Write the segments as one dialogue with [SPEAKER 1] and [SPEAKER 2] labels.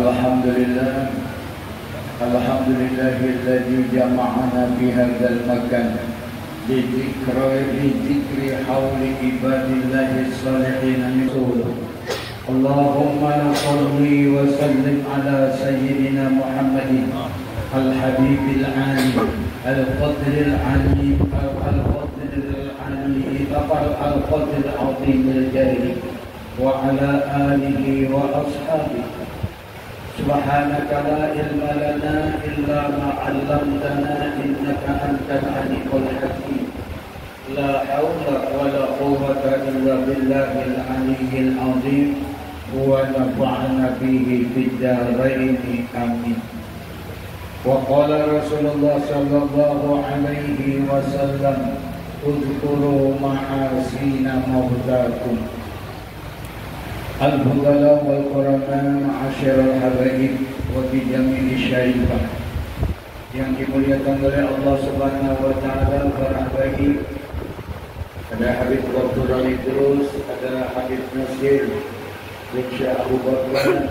[SPEAKER 1] Alhamdulillah, alhamdulillahilladzi jama'ana fi hadzal makan Lidikri hawli ibadillahi salihin min suluh. Allahumma salli wa sallim ala sayyidina Muhammadin al-habibil alim al-qadril alim al-qadril alim al-qadril azimil jalil wa ala alihi wa ashabihi. Subhanaka la ilma lana illa ma 'allamtana innaka antal alimul hakim. La haula wa la quwwata illa billahil aliyyil azim wa nafa'ana bihi fid dharain amin. Wa qala Rasulullah sallallahu alaihi wasallam udhkuru ma'asina mawdakum. Al-Fudala wal-Qurana ma'asyiral habaib wa bi jami'i syarifah. Yang dimuliakan oleh Allah Subhanahu wa taala, para habaib. Ada Habib Abdul Idrus, ada Habib Nasir, Syekh Abu Bakar.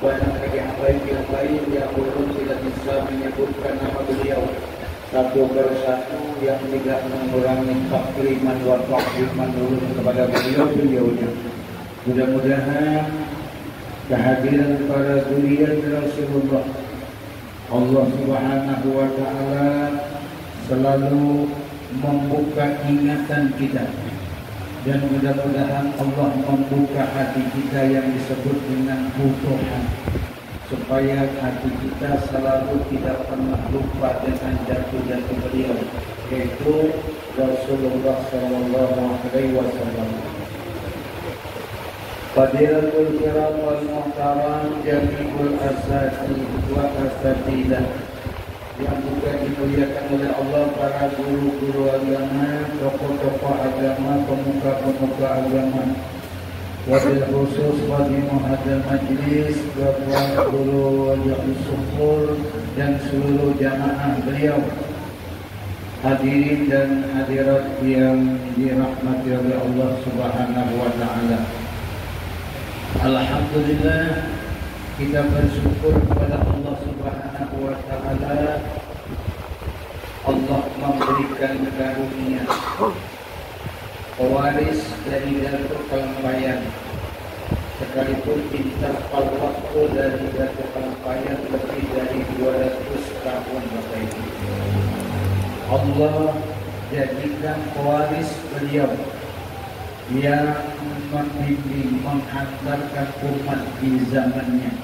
[SPEAKER 1] Banyak lagi habaib yang lain yang belum tidak bisa menyebutkan nama beliau satu persatu, yang tidak mengurangi takliman wa ta'ziman kepada beliau-beliaunya. Mudah-mudahan kehadiran para zuriat Rasulullah, Allah Subhanahu wa taala selalu membuka ingatan kita, dan mudah-mudahan Allah membuka hati kita yang disebut dengan futuhan, supaya hati kita selalu tidak pernah lupa dengan jatuh-jatuh beliau, yaitu Rasulullah sallallahu alaihi wasallam. Fadilatul kiram wal muhtaram jami'ul asati wa asatidah, yang juga dimuliakan oleh Allah, para guru-guru agama, tokoh-tokoh agama, pemuka-pemuka agama. Wabil khusus wadi muhadal majlis, bapak guru wajib syukur, dan seluruh jamaah beliau. Hadirin dan hadirat yang dirahmati oleh Allah Subhanahu wa taala. Alhamdulillah, kita bersyukur kepada Allah Subhanahu wa taala. Allah memberikan karunia pewaris dari Datuk Kalampayan, sekalipun interval waktu dari Datuk Kalampayan lebih dari 200 tahun Bapak Ibu. Allah jadikan pewaris beliau yang membimbing, menghantarkan umat di zamannya.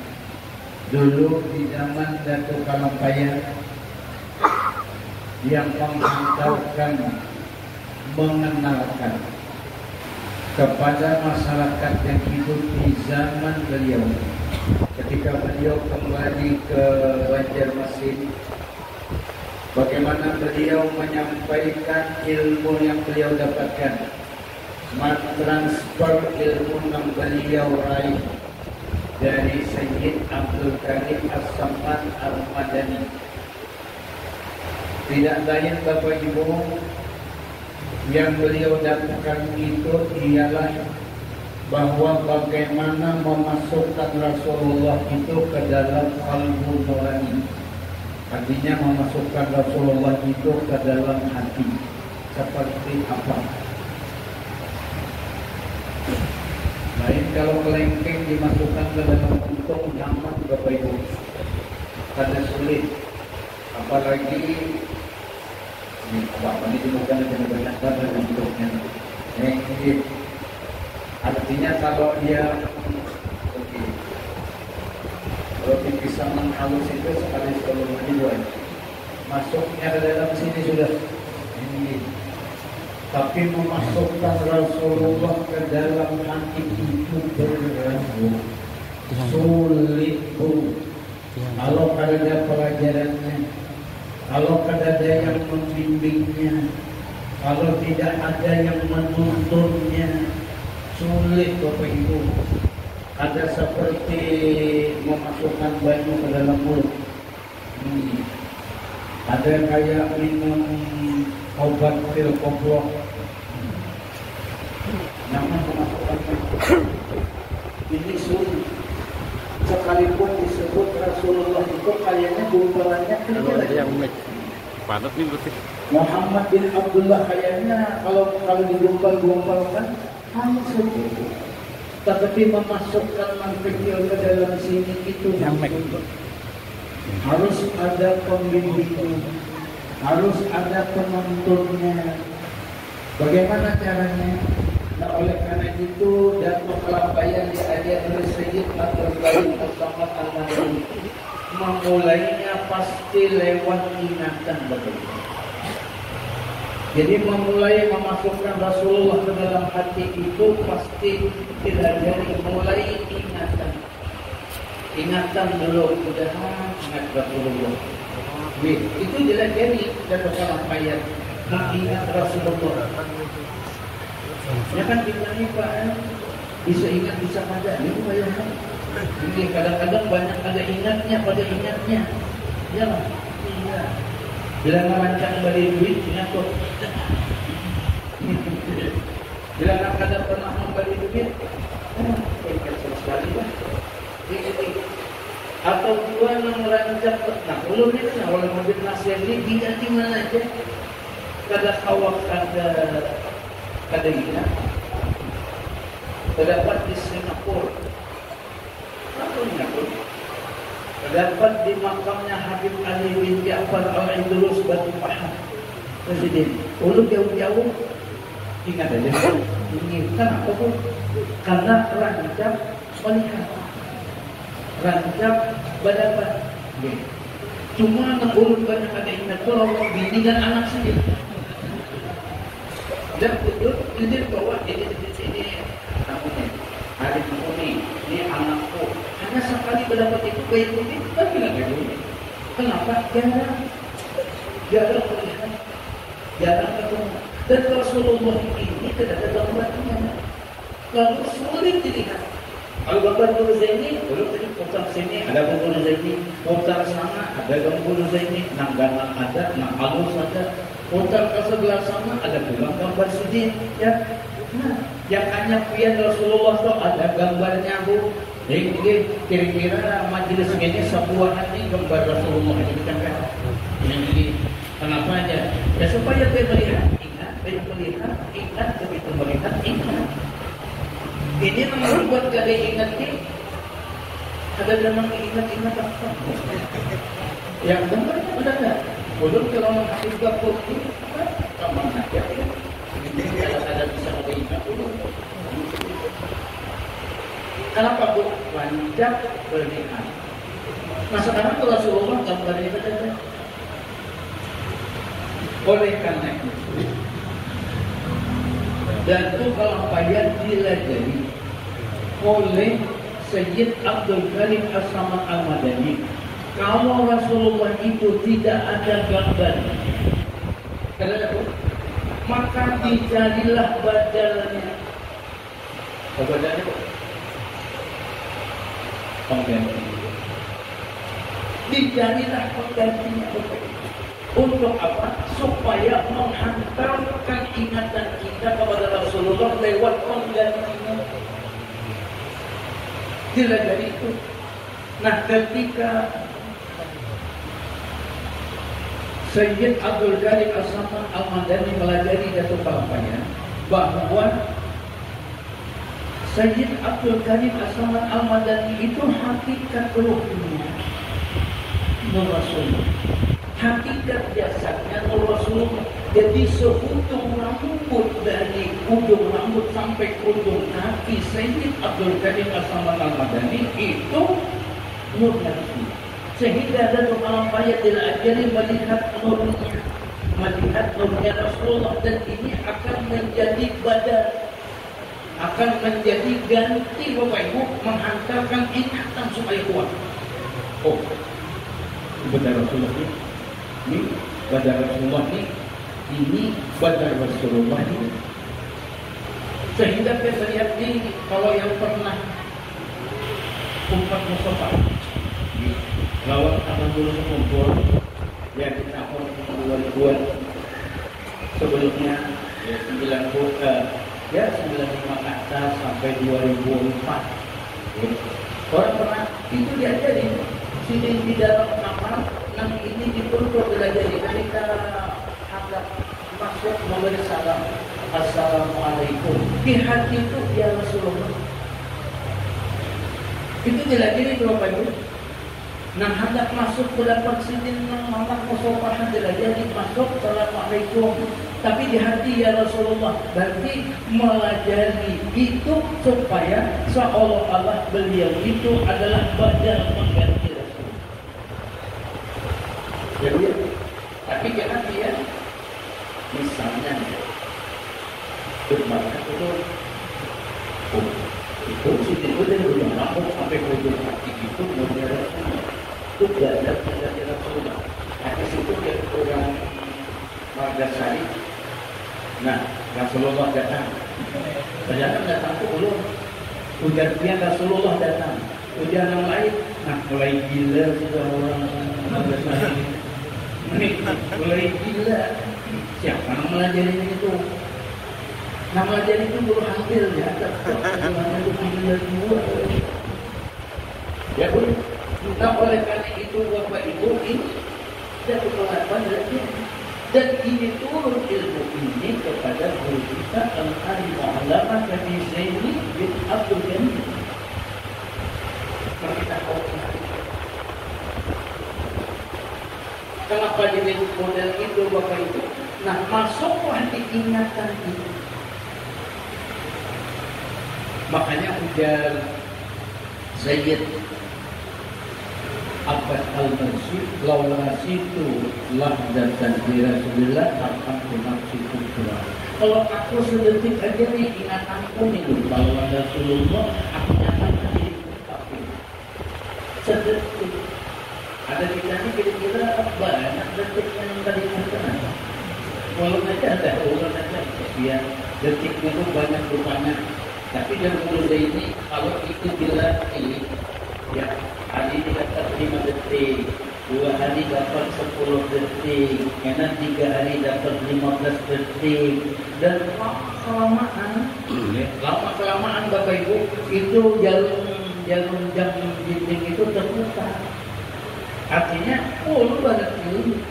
[SPEAKER 1] Dulu di zaman Datuk Kalampayan, yang menghantarkan, mengenalkan kepada masyarakat yang hidup di zaman beliau. Ketika beliau kembali ke Banjarmasin, bagaimana beliau menyampaikan ilmu yang beliau dapatkan, mentransfer ilmu yang beliau raih dari Sayyid Abdul Karim As-Samad Al-Madani. Tidak lain Bapak Ibu, yang beliau dapatkan itu ialah bahwa bagaimana memasukkan Rasulullah itu ke dalam qalbu nurani. Artinya memasukkan Rasulullah itu ke dalam hati. Seperti apa? Lain kalau kelengkeng dimasukkan ke dalam kantong, nyaman Bapak Ibu, karena sulit. Apalagi ini apa ini bukan banyak banget bentuknya. Ini artinya kalau dia roti pisang halus itu sekali 10 ribuan, masuknya ke dalam sini sudah ini. Tapi memasukkan Rasulullah ke dalam hati itu berat, sulit Bu. Kalau ada pelajarannya, kalau ada yang membimbingnya, kalau tidak ada yang menuntunnya, sulit Bapak Ibu. Ada seperti memasukkan banyu ke dalam mulut. Ada kayak minum obat pil koblok. Namun memasukkan ini sulit. Sekalipun
[SPEAKER 2] Padat nih berarti.
[SPEAKER 1] Muhammad bin Abdullah kayaknya kalau digumpal-gumpalkan hanya segitu. Tapi memasukkan mantikil ke dalam sini itu harus ada pembimbingnya, harus ada penontonnya. Bagaimana caranya? Nah, oleh karena itu dalam pelampaian diajar oleh Sayyid Abdul Karim As-Samad Al-Madani, memulainya pasti lewat ingatan betul. Jadi memulai memasukkan Rasulullah ke dalam hati itu pasti tidak dari mulai ingatan. Ingatan dulu, sudah ingat Rasulullah. Itu jelas jadi dalam pelampaian mengingat Rasulullah. Ya kan kita ini Pak, bisa ingat bisa pada ini bayangkan. Ini kadang-kadang banyak ada ingatnya pada ingatnya. Ya lah. Iya. Bila merancang balik duit ingat kok. Bila nak kadang pernah membeli duit, ingat sekali lah. Atau dua yang merancang nah belum itu nah oleh mobil nasihat ini dia di mana aja. Kada kawak kada ingat. Terdapat di Singapura. Apa Singapura? Terdapat di makamnya Habib Ali bin Ja'far Al-Idrus Batu Pahat Presiden. Ulu jauh-jauh ingat aja. Ini kenapa tuh? Karena rancang melihat, rancang berdapat. Cuma ngebulut banyak ada ingat tuh orang bini dan anak sendiri. Dan betul ini bahwa ini namanya adik ini anakku. Hanya sekali berdapat itu baik ini kan tidak begini. Kenapa? Jarang melihat, jarang ketemu. Dan Rasulullah ini tidak ada gambarnya. Lalu sulit dilihat. Kalau gambar Guru Zaini, belum tadi putar sini ada Guru Zaini, putar sana ada Guru Zaini, nangganan ada, halus ada, putar ke sebelah sana ada pula gambar Sudin, ya. Nah, yang hanya pian Rasulullah itu ada gambarnya Bu. Jadi kira-kira majelis ini sebuah hati gambar Rasulullah ini kan? Jadi kenapa aja? Ya supaya kita melihat, ingat, ingat, begitu melihat, ingat. Ini membuat kada ingat ini. Ada dalam ingat apa? Yang benar ada nggak? Belum kalau menghafal gapur ini, kamu aja. Ada bisa mengingat dulu. Kenapa Bu? Lancar berlihat. Nah sekarang kalau Rasulullah gambarnya ada. Oleh karena itu. Dan itu kalau payah dilajari oleh Sayyid Abdul Karim As-Samad Al-Madani. Kalau Rasulullah itu tidak ada gambar, maka dicarilah badalnya. Badalnya apa? Pengganti. Dicarilah penggantinya. Untuk apa? Supaya menghantarkan ingatan kita kepada Rasulullah lewat penggantinya. Tidak dari itu. Nah, ketika Sayyid Abdul Karim As-Samad Al-Madani melajari Datuk Pelampaian bahwa Sayyid Abdul Karim As-Samad Al-Madani itu hakikat ruhnya Nur Rasulullah. Hakikat jasadnya Nur Rasulullah. Jadi seujung rambut dari ujung rambut sampai ujung kaki Sayyid Abdul Karim As-Samad Al-Madani itu Nur Rasulullah. Sehingga Datuk Pelampaian diajari melihat nurnya Rasulullah, dan ini akan menjadi badan, akan menjadi ganti Bapak Ibu, menghantarkan ingatan supaya kuat. Oh, badan Rasulullah ini badan Rasulullah ini badan Rasulullah ini. Sehingga kita lihat ini, kalau yang pernah umpat Mustafa lawat akan dulu kumpul yang di tahun 2000 sebelumnya ya 95 ke atas sampai 2004 ya. Orang pernah itu diajari sini di dalam kamar, yang ini di perut belajar ini
[SPEAKER 2] kita agak masuk memberi salam, assalamualaikum, di hati itu ya Rasulullah. Itu tidak diri Bapak Ibu. Nah, hendak masuk ke dalam sidin Muhammad Mustafa tidak jadi masuk assalamualaikum, tapi di hati ya Rasulullah. Berarti melajari itu supaya seolah-olah beliau itu adalah badal mengganti Rasul. Jadi, tapi di hati ya. Misalnya, bermakna itu sidin itu dari ujung rambut sampai ke ujung kaki itu model itu belajar dari Rasulullah. Hadis itu dari orang Marga Sari. Nah, Rasulullah datang. Ternyata datang itu belum. Ujarnya Rasulullah datang. Ujar yang lain. Nah, mulai gila sudah orang Marga Sari. Mulai gila. Siapa yang melajari itu? Nah, melajari itu baru hampir ya. Namanya itu gila dua. Ya pun. Nah, oleh karena itu Bapak Ibu ini tidak berkelapan dan ini turun ilmu ini kepada guru kita Al-Alim Mu'allamah Kami Zaini bin Abdul Ghani. Kita tahu kenapa jadi model itu Bapak Ibu. Nah, masuklah diingatan itu. Makanya ujar Zaid Abbas al-Mansur, laula situ lahdatan di Rasulullah akan tunafsiku kurang. Kalau aku sedetik aja nih ingatanku nih bahwa Rasulullah, aku nyatakan diriku kafir. Sedetik. Ada kita ini kira-kira banyak detik yang tadi katakan. Walau aja ada orang aja ya detiknya itu banyak rupanya. Tapi dalam mulut ini kalau itu dilatih ya. Hari ini dapat 5 detik, 2 hari dapat 10 detik, karena 3 hari dapat 15 detik, dan lama-kelamaan Bapak Ibu itu jarum jam dinding itu terbuka. Artinya full banget ini.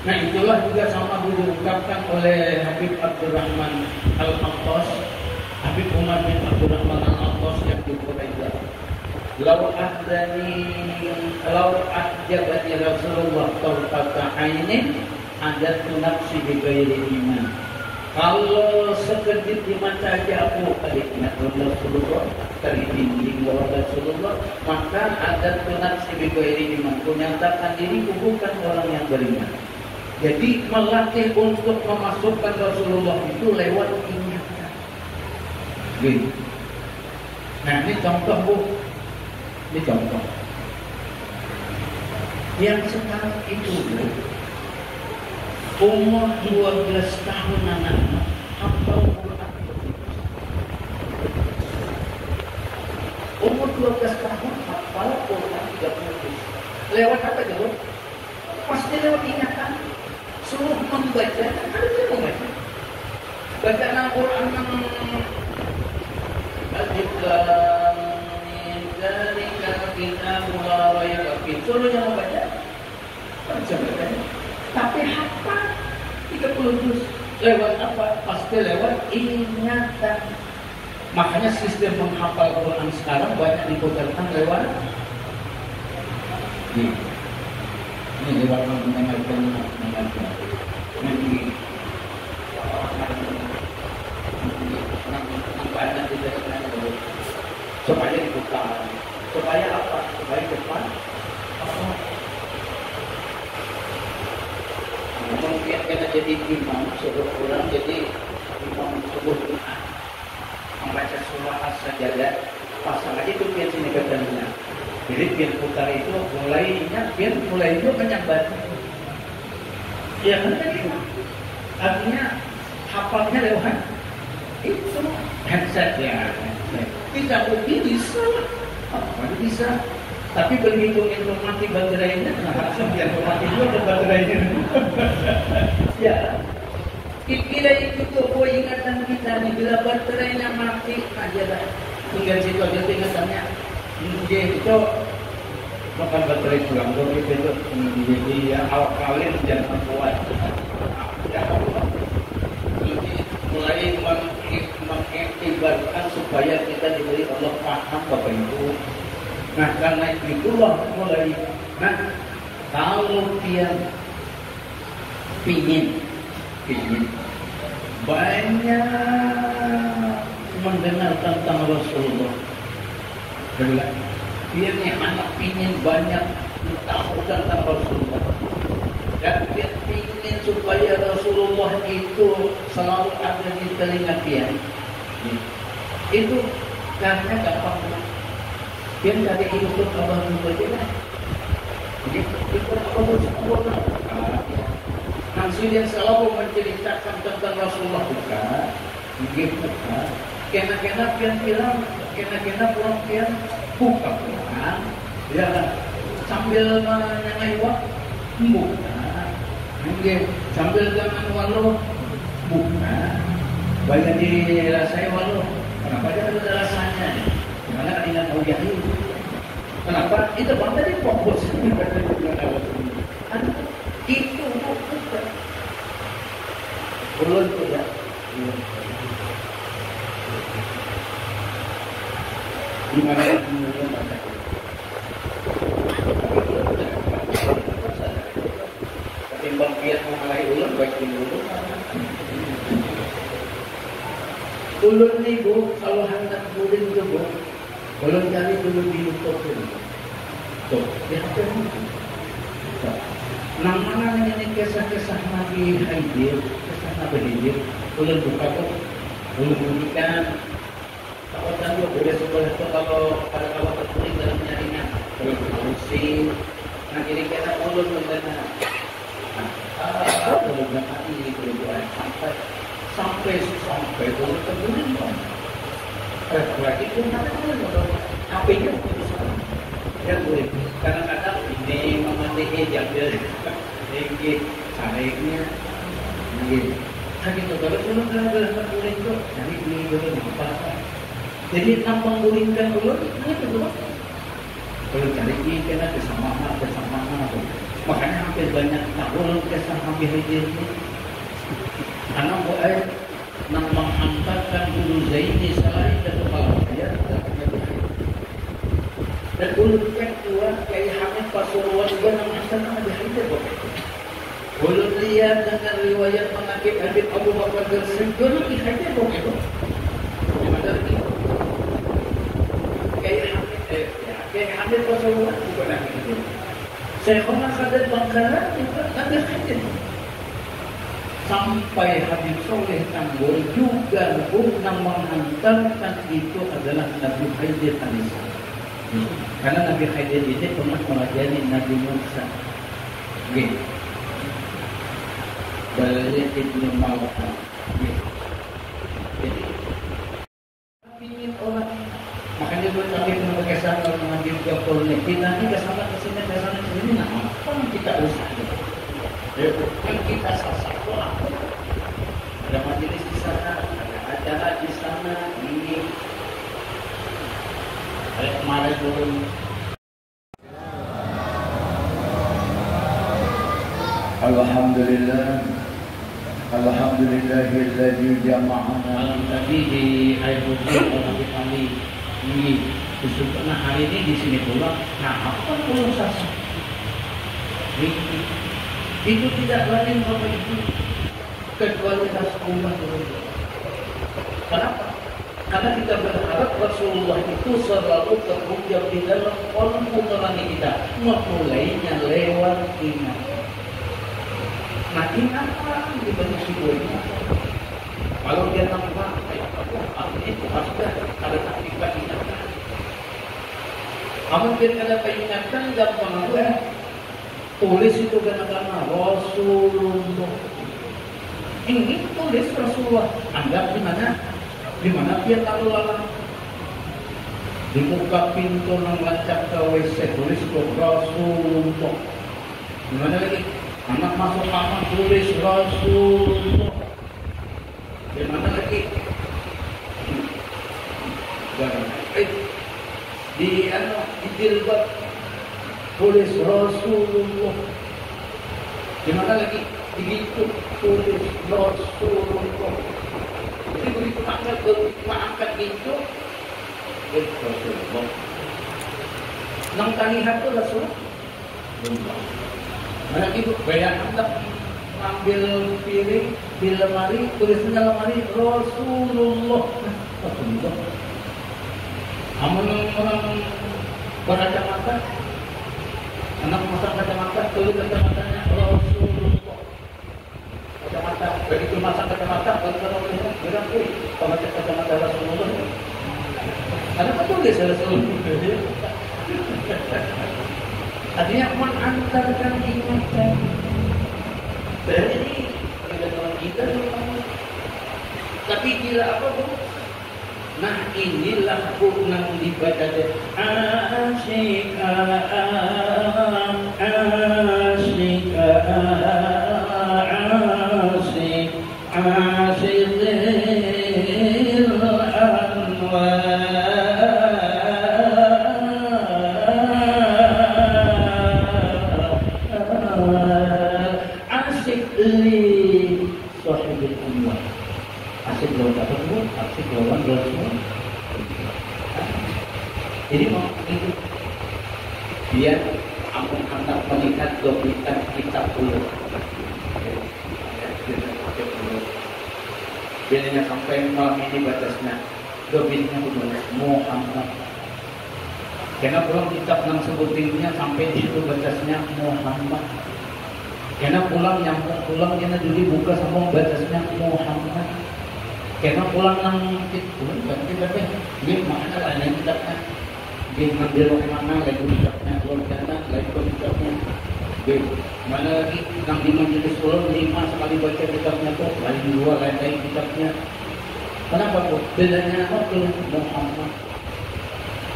[SPEAKER 2] Nah, itulah juga sama diungkapkan oleh Habib Abdurrahman Al-Attas, Habib Umar bin Abdurrahman Al-Attas yang di Quraisy. Lau ahjabani Rasulullah tarfata ainin adattu nafsi bi ghairi iman. Kalau sekedip di mata aja aku ingat Rasulullah, terinding bahwa Rasulullah, maka adattu nafsi bi ghairi iman. Kunyatakan diriku bukan orang yang beriman. Jadi melatih untuk memasukkan Rasulullah itu lewat ingatan. Gitu. Nah, ini contoh Bu. Ini contoh. Yang sekarang itu umur 12 tahun anak hafal Quran. Umur 12 tahun hafal Quran 30. Lewat apa jawab? Pasti lewat ingatan. Suruh membaca, harusnya membaca. Bacaan Al-Quran Alif Lam dari kita mulai lagi suruhnya membaca, tapi hafal 30 juz lewat apa? Pasti lewat ingatan. Makanya sistem menghafal Quran sekarang banyak diputarkan lewat ini lewat mendengarkan nanti banyak dijelaskan supaya diputar, supaya apa? Supaya depan mungkin kena jadi imam suruh orang jadi imam subuh Jumat membaca surah As-Sajdah, pasang aja itu biar sini katanya. Jadi biar putar itu mulai itu menyambat. Ya kan gitu. Artinya hafalnya lewat itu headset ya. Tidak mungkin bisa, bisa. Tapi begitu itu mati baterainya, nah harusnya biar mati juga ada baterainya. Ya, kira itu tuh ingatan kita nih, bila baterainya mati aja dah. Tinggal situ aja ingatannya. Dia itu Makan baterai pulang dulu itu jadi ya awal kalian jangan kuat. Jadi mulai mengibaratkan supaya kita diberi Allah paham Bapak Ibu. Nah karena itulah mulai. Nah kalau dia pingin banyak mendengar tentang Rasulullah. Dia nih anak pingin banyak tahu tentang Rasulullah. Dan dia pingin supaya Rasulullah itu selalu ada di telinga dia. Itu karena gampang. Dia dari ikut abang berbeda. Jadi ikut abang bersempurna. Nanti dia selalu menceritakan tentang Rasulullah bukan. Begitu kan. Kena pian bilang, kena pulang pian buka pulang. Ya sambil menyengai waktu buka. Mungkin sambil jangan walau buka. Banyak dirasai walau. Kenapa dia ada rasanya? Karena ingat tahu jahil. Kenapa? Itu bang tadi fokus. Itu bukan. Ulun tidak. Gimana yang kemudian baca? Ketimbang biar mengalahi ulun, baik dulu. Ulun ni bu, kalau hendak bulan tu bu, ulun cari dulu di YouTube tu. Tuh, dia apa ni? Nama ini kisah-kisah Nabi Khidir, kisah Nabi Khidir. Ulun buka tu, ulun bunyikan. Kalau tadi boleh sebelah tu kalau pada kawan tertulis dalam jaringan, ulun halusin. Nah kira-kira ulun mendengar. Ulun dapat ini berbuat sampai ulun tertulis. Lagi pun ada ulun apa itu? Ya boleh. Kadang-kadang ini memenuhi jambil, ini caranya, ini. Tapi kalau ulun dalam tertulis tu, jadi ini ulun apa? Jadi nampang gulingkan ulun, ini kedua. Kalau cari ini kena kesamaan. Makanya hampir banyak nak ulun kisah Nabi Khidir ini. Karena boleh nak menghantarkan guru Zaini selain dari kepala ayat dan ulun kedua Kiai Hamid Pasuruan juga menghantarkan Nabi Khidir. Ulun lihat dengan riwayat menakib Habib Abu Bakar Al-Siddiq Nabi Khidir begitu. Gimana lagi? Kiai Hamid Pasuruan juga Nabi Khidir. Syekhona Khadir Bangkalan juga Nabi Khidir. Sampai Habib Soleh Tanggul juga yang menghantarkan itu adalah Nabi Khidir alaihissalam. Karena Nabi Khidir ini pernah melajari Nabi Musa. Gitu. Dari Ibnu Malkan. Jadi ingin orang makanya buat kami mengesan kalau mengambil gapol ni kita ni kesana kesini nah apa kita usah kan kita sasar orang ada majelis di sana ada acara di sana ini ada kemarin turun Alhamdulillahilladzi jama'ana malam tadi di air putih orang kami ini disebutnya hari ini di sini pula. Nah, apa pulau sasa? Itu tidak lain Bapak Ibu kecuali umat Rasulullah. Kenapa? Karena kita berharap Rasulullah itu selalu terukir di dalam kolom nurani kita. Mulainya lewat iman. Nah, apa di banyak sibunya? Kalau dia nampak, itu harusnya ada akibat ingatkan. Amun dia ada peringatan gampang gue. Tulis itu karena Rasulullah. Ini tulis Rasulullah. Anggap di mana? Di mana dia lalu lalang? Di muka pintu nang lancap ke WC tulis Rasulullah. Di mana lagi? Anak masuk kamar tulis Rasulullah. Di mana lagi? Di jilbab tulis Rasulullah. Gimana lagi? Begitu tulis Rasulullah. Jadi begitu angkat gitu, Rasulullah. Nang tanihan itu Rasulullah. Mana ibu bayar anak ambil piring di lemari, tulisnya lemari Rasulullah. Rasulullah. Amun orang berkacamata, anak masang kacamata, tulis kacamatanya Rasulullah. Kacamata, begitu masang kacamata, kalau bilang, pakai kacamata Rasulullah. Ada apa tulis Rasulullah? Artinya mengantarkan ingatan. Jadi orang kita tapi gila apa bu? Nah inilah yang dibaca deh. Asyika jadi mau itu biar anak melihat dobitan kitab dulu. Biasanya sampai malam ini batasnya dobitnya udah Muhammad. Karena pulang kitab yang sebutinnya sampai di situ batasnya Muhammad. Karena pulang nyambung pulang karena jadi buka sama batasnya Muhammad. Karena pulang nang itu berarti berapa? Dia mana lah yang kitabnya? Dia ngambil mana lagi kitabnya? Keluar sana lagi kitabnya. Dia mana lagi nang di majelis ulama 5 sekali baca kitabnya tuh, lain 2 lain kitabnya. Kenapa tuh? Bedanya apa tuh Muhammad?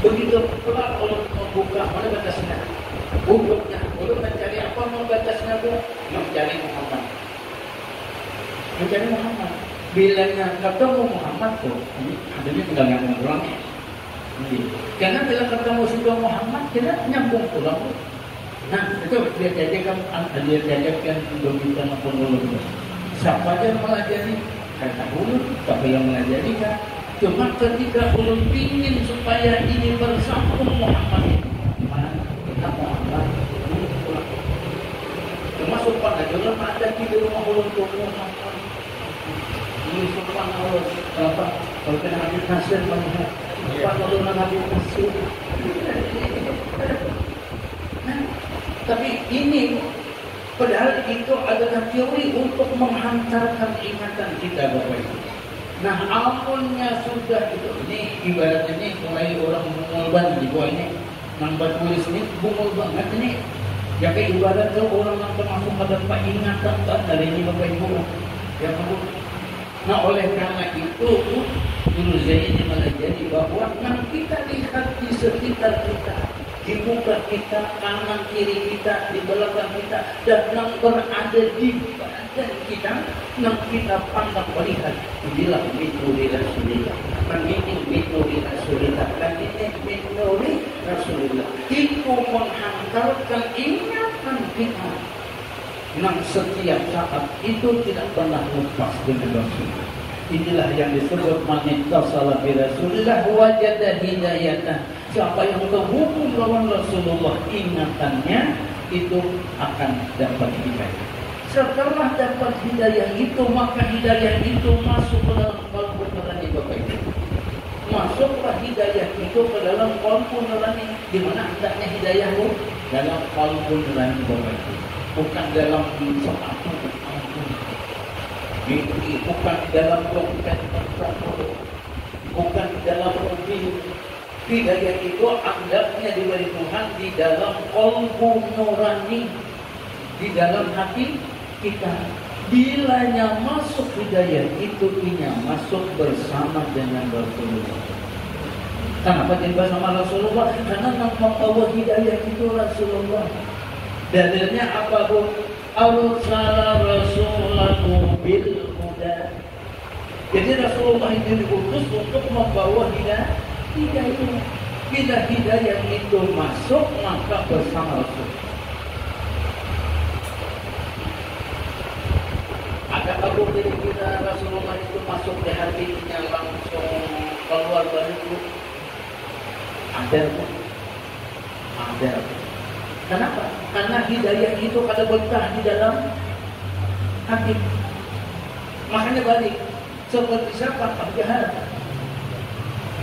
[SPEAKER 2] Begitu pulang kalau membuka mana batasnya? Bukunya, untuk mencari apa mau batasnya tuh? Mencari Muhammad. Mencari Muhammad. Bilangnya ketemu Muhammad tuh, ini adanya tinggal nyambung pulang ya. Karena bila ketemu sudah Muhammad, kita nyambung pulang. Nah, itu dia jajakan dobitan pengulur. Siapa yang melajari? Kata ulun, siapa yang melajari kan? Cuma ketika ulun ingin supaya ini bersambung Muhammad itu, mana kita Muhammad ini pulang. Cuma sopan aja ulun ada di rumah ulun tuh Muhammad. Ini sopan ulun apa? Kalau kena habis hasil banyak, sopan ulun habis hasil. Nah, tapi ini padahal itu adalah teori untuk menghantarkan ingatan kita Bapak Ibu. Nah, amunnya sudah itu, ini ibaratnya ini mulai orang mengulban di bawah ini, nambah tulis ini bungul banget ini. Ya kayak ibarat kalau orang yang termasuk pada ingatan kan dari ini Bapak Ibu. Ya Bapak. Nah, oleh karena itu dulu saya ini malah jadi bahwa yang kita lihat di sekitar kita, di muka kita, kanan kiri kita, di belakang kita, dan yang berada di badan kita, yang kita pandang melihat, inilah mituri Rasulullah. Dan ini mituri Rasulullah. Dan ini mituri Rasulullah. Itu menghantarkan ingatan kita. Yang setiap saat itu tidak pernah lepas dengan Rasulullah. Inilah yang disebut manittasala bi Rasulillah wajada hidayatan. Siapa yang terhubung dengan Rasulullah, ingatannya itu akan dapat hidayah. Setelah dapat hidayah itu, maka hidayah itu masuk ke dalam qalbu nurani Bapak Ibu. Masuklah hidayah itu ke dalam qalbu nurani. Di mana hendaknya hidayah itu? Dalam qalbu nurani Bapak Ibu. Bukan dalam sepatu, bukan dalam dompet, bukan dalam mobil. Hidayah itu anggapnya diberi Tuhan di dalam qalbu nurani, di dalam hati kita. Bilanya masuk hidayah itu, inya masuk bersama dengan Rasulullah. Kenapa dia bersama Rasulullah? Karena nampak bahwa hidayah itu Rasulullah. Dalilnya apa bu? Arsala rasulahu bil huda. Jadi Rasulullah itu diutus untuk membawa hidayah. Bila hidayah itu masuk, maka bersama Rasul. Ada Abu kira-kira Rasulullah itu masuk di hatinya langsung keluar dari itu? Ada. Kenapa? Karena hidayah itu kada betah di dalam hati. Makanya balik. Seperti siapa? Abu Jahal.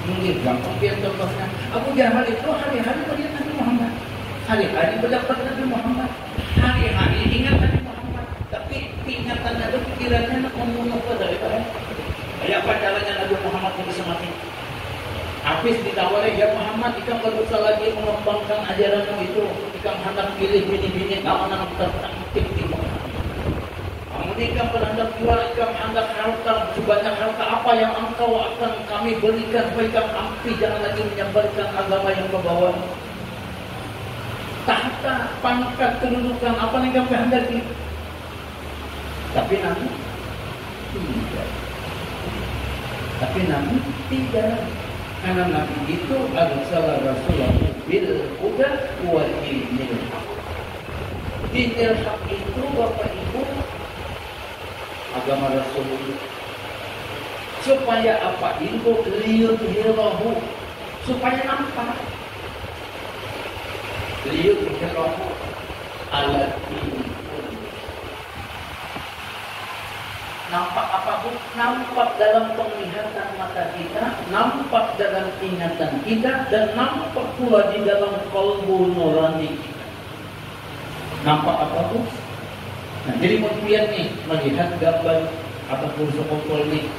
[SPEAKER 2] Mungkin gampang dia contohnya. Abu Jahal itu hari-hari melihat Nabi Muhammad. Hari-hari mendapat Nabi Muhammad. Hari-hari ingat Nabi Muhammad. Tapi ingatan Nabi pikirannya nak membunuh daripada. Kayak apa caranya Nabi Muhammad bisa mati? Habis ditawari, ya Muhammad, ikam berusaha lagi mengembangkan ajaran itu. Ikam hendak pilih bini-bini kawanan tertangkap di Muhammad. Kemudian berhendak jual, ikam hendak harta, sebanyak harta apa yang engkau akan kami berikan, ikam ampi, jangan lagi menyebarkan agama yang kebawa. Tahta, pangkat, kedudukan, apa yang kami hendaki. Tapi Nabi tidak. Karena Nabi itu adalah Rasulullah bil huda wa dinil haq. Dinil haq itu Bapak Ibu agama Rasulullah. Supaya apa itu liyudhirahu, supaya nampak. Liyudhirahu ala dini. Nampak apa pun, nampak dalam penglihatan mata kita, nampak dalam ingatan kita, dan nampak pula di dalam kalbu nurani kita. Nampak apa pun. Nah, jadi kemudian nih melihat gambar ataupun sokopol nih.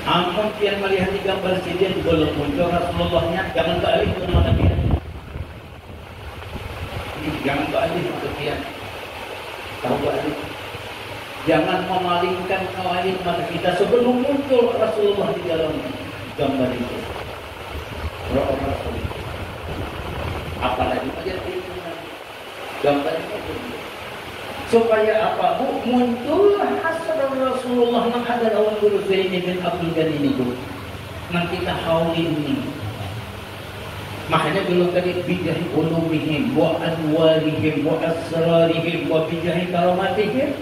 [SPEAKER 2] Ampun pian melihat di gambar sini belum muncul Rasulullahnya, jangan balik ke mata dia. Jangan balik ke dia. Tahu balik. Jangan memalingkan ke lain mata kita sebelum muncul Rasulullah di dalam gambar itu. Rasulullah. Apalagi aja itu gambar itu. Supaya apa? Muncullah hasrat Rasulullah yang ada dalam diri ini bin Abdul Ghani ini. Nang kita hauli ini. Makanya belum tadi bijahi ulumihim wa anwarihim wa asrarihim wa bijahi karamatihim.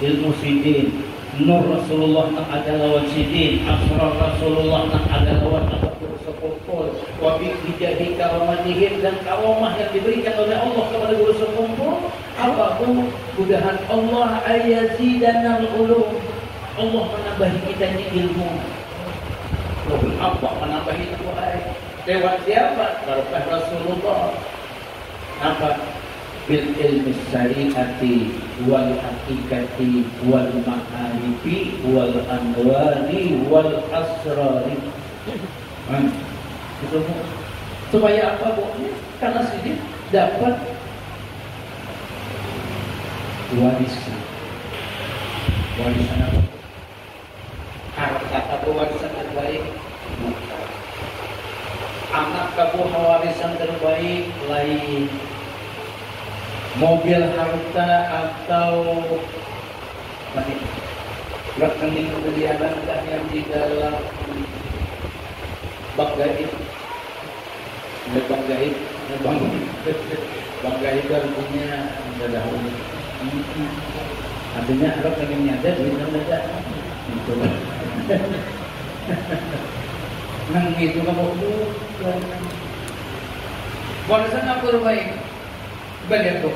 [SPEAKER 2] Ilmu sidin, nur Rasulullah yang ada lawan sidin, asrar Rasulullah yang ada lawan ataupun sekumpul, wabi bijahi karamatihim, dan karamah yang diberikan oleh Allah kepada guru sekumpul. Apapun mudahan Allah ayazidanal ulum, Allah menambahi kita ini ilmu. Apa menambahi itu ayat? Lewat siapa? Barokah Rasulullah. Apa? Bil ilmi syariati wal hakikati wal ma'arifi wal anwari wal asrari. Itu supaya apa Bu? Karena sini dapat warisan apa? Harta atau warisan terbaik. Anak kamu warisan terbaik lain. Mobil harta atau rekening pembelian yang di dalam bank gaib, bank gaib artinya dahulu. Artinya rekeningnya ada, duitnya ada. Itu. Nang itu kamu bukan. Warisan apa terbaik? Bagaimana?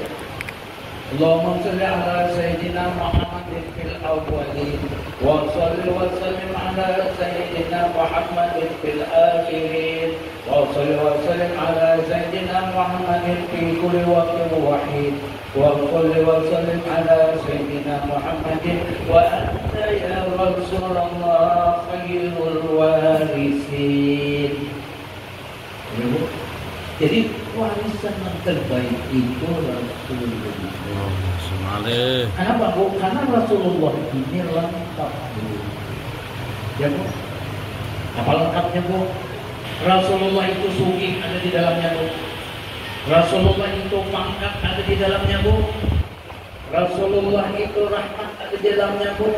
[SPEAKER 2] Allahumma salli ala Sayyidina Muhammadin fil awwalin wa salli wa sallim ala Sayyidina Muhammadin fil akhirin wa salli wa sallim ala Sayyidina Muhammadin fi kulli waqtin wahid wa salli wa sallim ala Sayyidina Muhammadin wa anta ya Rasulullah khairul warisin. Jadi warisan yang terbaik itu Rasulullah. Kenapa Bu? Karena Rasulullah ini lengkap Bu. Ya Bu? Apa lengkapnya Bu? Rasulullah itu sugih ada di dalamnya Bu. Rasulullah itu pangkat ada di dalamnya Bu. Rasulullah itu rahmat ada di dalamnya Bu.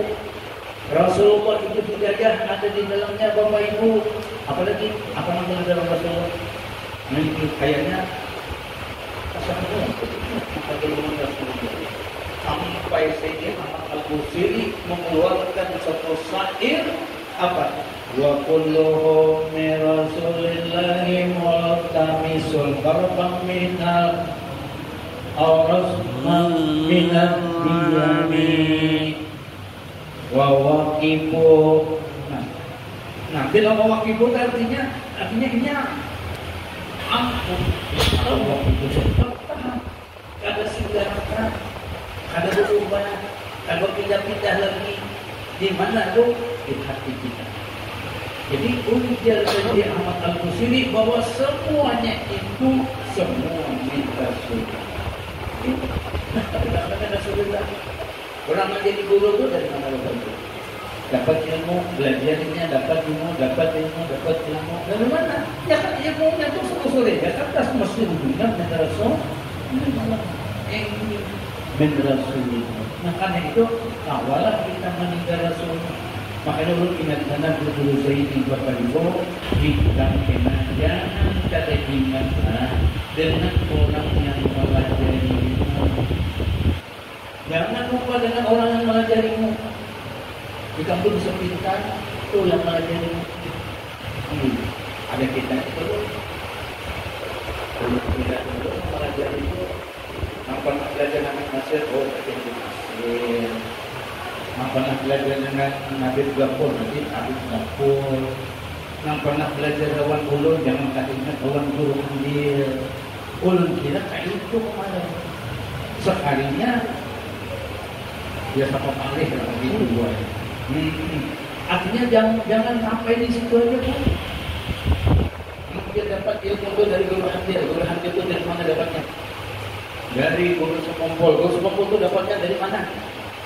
[SPEAKER 2] Rasulullah itu hidayah ada di dalamnya Bapak Ibu. Apalagi apa namanya dalam Rasulullah? Ini kayaknya asal-asal Rasulullah. Sampai Sayyidina Muhammad Al-Busiri mengeluarkan satu syair apa? Wa kulluhum min Rasulillahi multamisul karbam minal awrasman minal diyami wa waqifu. Nah, bila waqifu artinya ini ampun. Kalau waqifu cepat ada singgahan, ada berubah, ada pindah-pindah lagi. Di mana tuh? Di hati kita. Jadi ujar Sayyidina Ahmad Al-Busiri bahwa semuanya itu semua minta surga. Nah, tapi kata Rasulullah, orang menjadi guru itu dari mana dapat? Dapat ilmu, belajarnya, dapat ilmu. Dari mana? Ya kan ilmunya itu sore ya kan tas mesti hubungan dengan Rasul. Min Rasulullah. Nah karena itu awalah kita meninggal Rasulullah. Makanya dulu ingat sana guru saya di Bapak Ibu kita jangan kata ingatlah dengan orang yang mengajarimu. Jangan lupa dengan orang yang mengajarimu. Di kampung bisa pintar itu yang mengajarimu. Ada kita itu kalau tidak itu mengajarimu. Yang pernah belajar Nabi Nasir, Nabi Nasir. Yang pernah belajar dengan Nabi Gafur, nanti Nabi Gafur. Yang pernah belajar kawan ulun, jangan katakan kawan guru ambil. Ulun kira kayak itu kemarin. Sekalinya dia sama palih lah begitu buat. Artinya jangan sampai di situ aja kan. Dia dapat ilmu itu dari guru ambil. Guru ambil itu dari mana dapatnya? Dari guru sekumpul. Guru sekumpul itu dapatnya dari mana?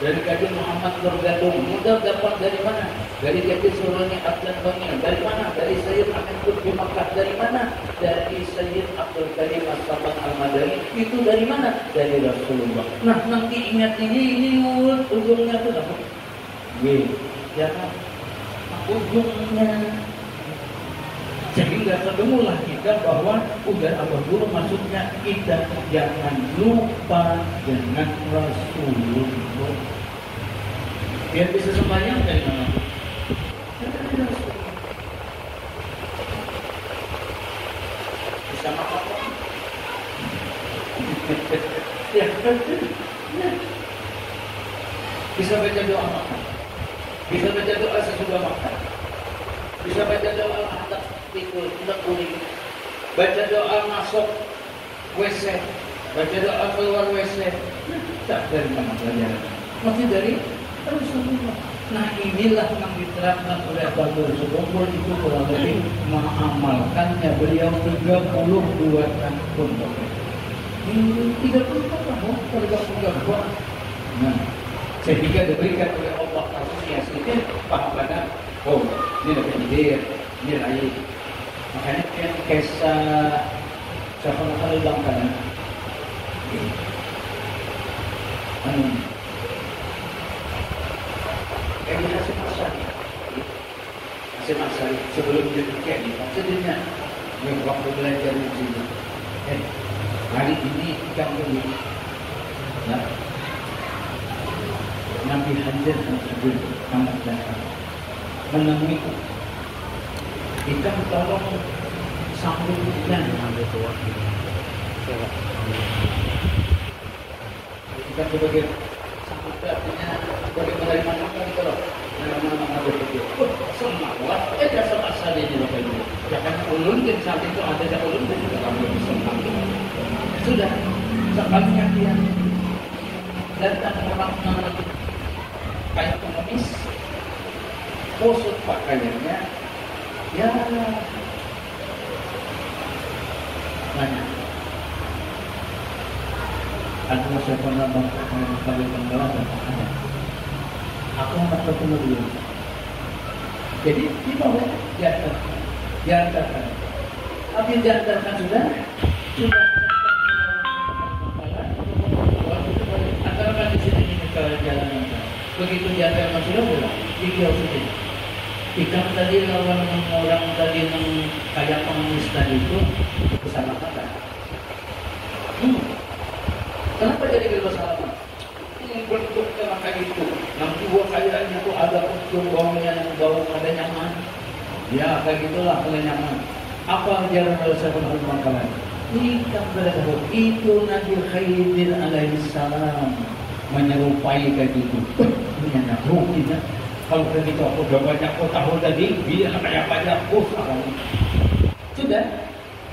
[SPEAKER 2] Dari kajian Muhammad Nurgadung. Mudah dapat dari mana? Dari kajian Surani Abdul Bangil. Dari mana? Dari Sayyid Amin Qutbi Makkah. Dari mana? Dari Sayyid Abdul Karim As-Saban Al-Madani. Itu dari mana? Dari Rasulullah. Nah nanti ingat ini ujungnya itu apa? Ya kan? Ujungnya. Sehingga ketemulah kita bahwa ujar Abah Guru maksudnya kita jangan lupa dengan Rasulullah. Biar bisa sembahyang dari mana? Bisa makan? Ya, bisa baca doa makan. Bisa baca doa sesudah makan. Bisa baca doa atas pikul, tidak kuning. Baca doa masuk WC. Baca doa keluar WC. Tak dari mana pelajaran? Masih dari Rasulullah. Nah inilah yang diterapkan oleh Abah Guru Sekumpul itu kurang lebih mengamalkannya beliau 32 tahun. 32 tahun, 32 tahun. Nah, sehingga diberikan oleh Allah kasusnya sedikit paham pada ini dapat ide, ini lain. Makanya yang kisah siapa kali langganan ini Hasim Asari sebelum dia kiai maksudnya yang waktu belajar di sini hari ini ikan dulu ya Nabi Hajar tersebut amat datang menemui ikan tolong sambung dan ambil tua ikan sebagai sambung artinya bagaimana dari mana kan kalau nama-nama begitu semangat dasar asal ini Bapak Ibu jangan ulun dan saat itu ada yang ulun dan juga kami semangat sudah sekalinya dia datang orang kayak pengemis kusut pakaiannya ya nanya aku saya pernah bagi penggalan dan ada aku akan bertemu dia jadi di bawah diantarkan tapi diantarkan sudah antara di sini ke jalan begitu diantarkan sudah pulang di kios ini Ikan tadi lawan orang tadi yang kayak pengemis tadi itu salah kata. Kenapa jadi bersalah? Bentuknya maka itu. Yang dua kayaknya itu ada ujung baunya yang bau ada nyaman. Ya kayak gitulah kalau nyaman. Apa ajaran Rasulullah makanan? Ikan berdahu itu Nabi Khidir alaihissalam menyerupai kayak gitu. Punya ruginya. Kalau kayak gitu aku udah banyak aku tahu tadi dia kayak banyak sudah.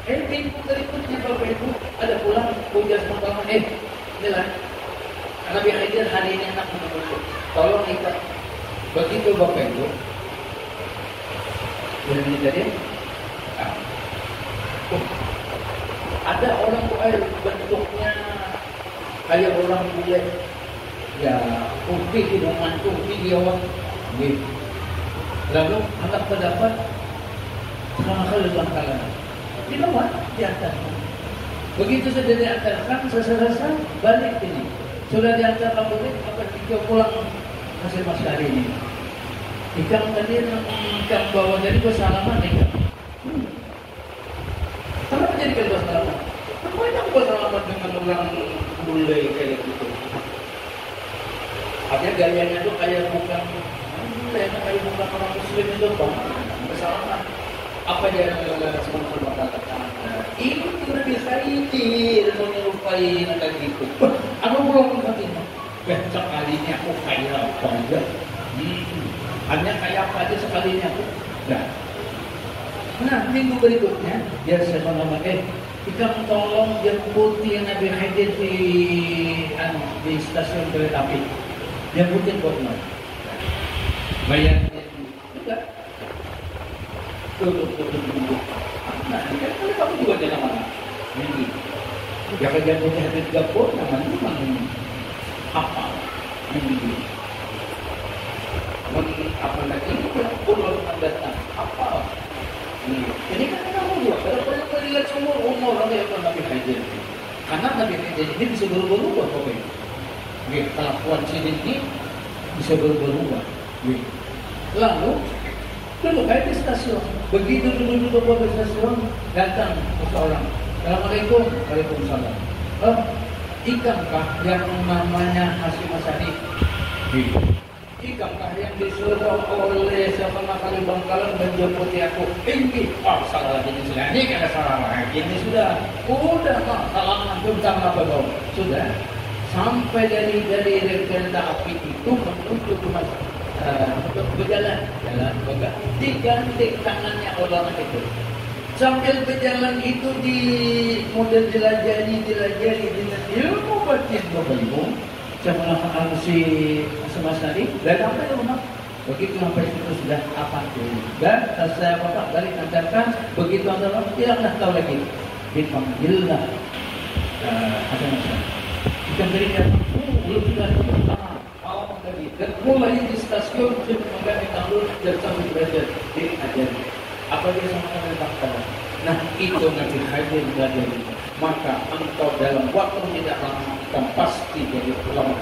[SPEAKER 2] Minggu berikutnya Bapak Ibu ada pulang hujan pertama inilah Nabi Khidir hari ini anak menunggu. Tolong ikat. Begitu Bapak Ibu. Ini jadi ada orang tua bentuknya kayak orang bule, ya putih hidungan putih dia orang. Lalu anak pendapat sama kali bangkalan di bawah di atas. Begitu sudah diantarkan selesai balik ini sudah diantarkan balik apa kita pulang masing-masing hari ini. Ikan tadi ikan bawa jadi bersalaman ikan. Kenapa jadi ikan bersalaman? Banyak bersalaman dengan orang bule kayak gitu. Artinya gayanya tuh kayak bukan orang Muslim itu bersalaman. Apa dia semua katakan? Ini Nabi Khidir menyerupai kayak gitu. Aku belum katanya. Sekalinya aku kayak apa aja. Hanya kayak apa aja sekalinya aku. Nah, minggu berikutnya dia sama kita tolong jemputin Nabi Khidir di stasiun kereta api. Jemputin buat mana? Bayarnya juga. Tuh. Nah, kalau kamu juga jangan mana? Ini. Ya kerja punya Habib Gapur namanya memang apa? Ini. Apa lagi? Pulau datang apa? Ini kan kamu juga. Kalau kau lihat semua umur orang yang pernah Nabi Khidir. Karena Nabi Khidir ini bisa berubah-ubah pokoknya. Kelakuan sini ini bisa berubah-ubah. Lalu duduk kayak di stasiun. Begitu duduk di stasiun, datang seseorang. Assalamualaikum. Waalaikumsalam. Ikankah yang namanya Hasyim Asy'ari? Ikankah yang disuruh oleh siapa kali Bangkalan menjemputi aku? Ini salah ini sudah. Ini kan salah lagi. Ini sudah salah tentang apa dong? Sudah sampai dari kereta api itu menuju ke untuk berjalan diganti tangannya orang itu sambil berjalan itu di model dilajari dengan ilmu batin Bapak Ibu sama si Hasyim Asy'ari dan sampai rumah begitu sampai itu sudah apa tuh dan saya Bapak balik antarkan begitu antarkan tidaklah tahu lagi dipanggillah Hasyim Asy'ari kita berikan belum sudah dan mulai di stasiun mengambil tanggul dan sambil belajar diajari apa dia sama dengan nah itu Nabi Khidir belajar maka engkau dalam waktu tidak lama akan pasti jadi ulama.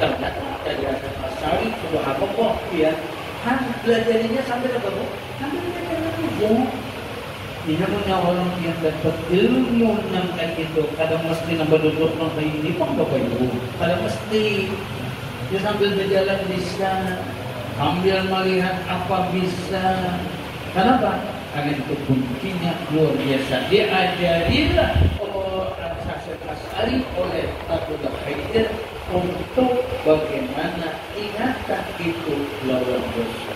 [SPEAKER 2] Ternyata dari Hasyim Asy'ari subhanallah ya belajarinya sampai ke bawah sampai ke dia punya orang yang dapat ilmu yang kayak gitu kadang mesti nambah duduk nambah ini Bapak Ibu kadang mesti dia sambil berjalan bisa sambil melihat apa bisa. Kenapa? Karena itu kuncinya luar biasa. Diajarilah Hasyim Asy'ari oleh Nabi Khidir untuk bagaimana ingatan itu lawan dosa.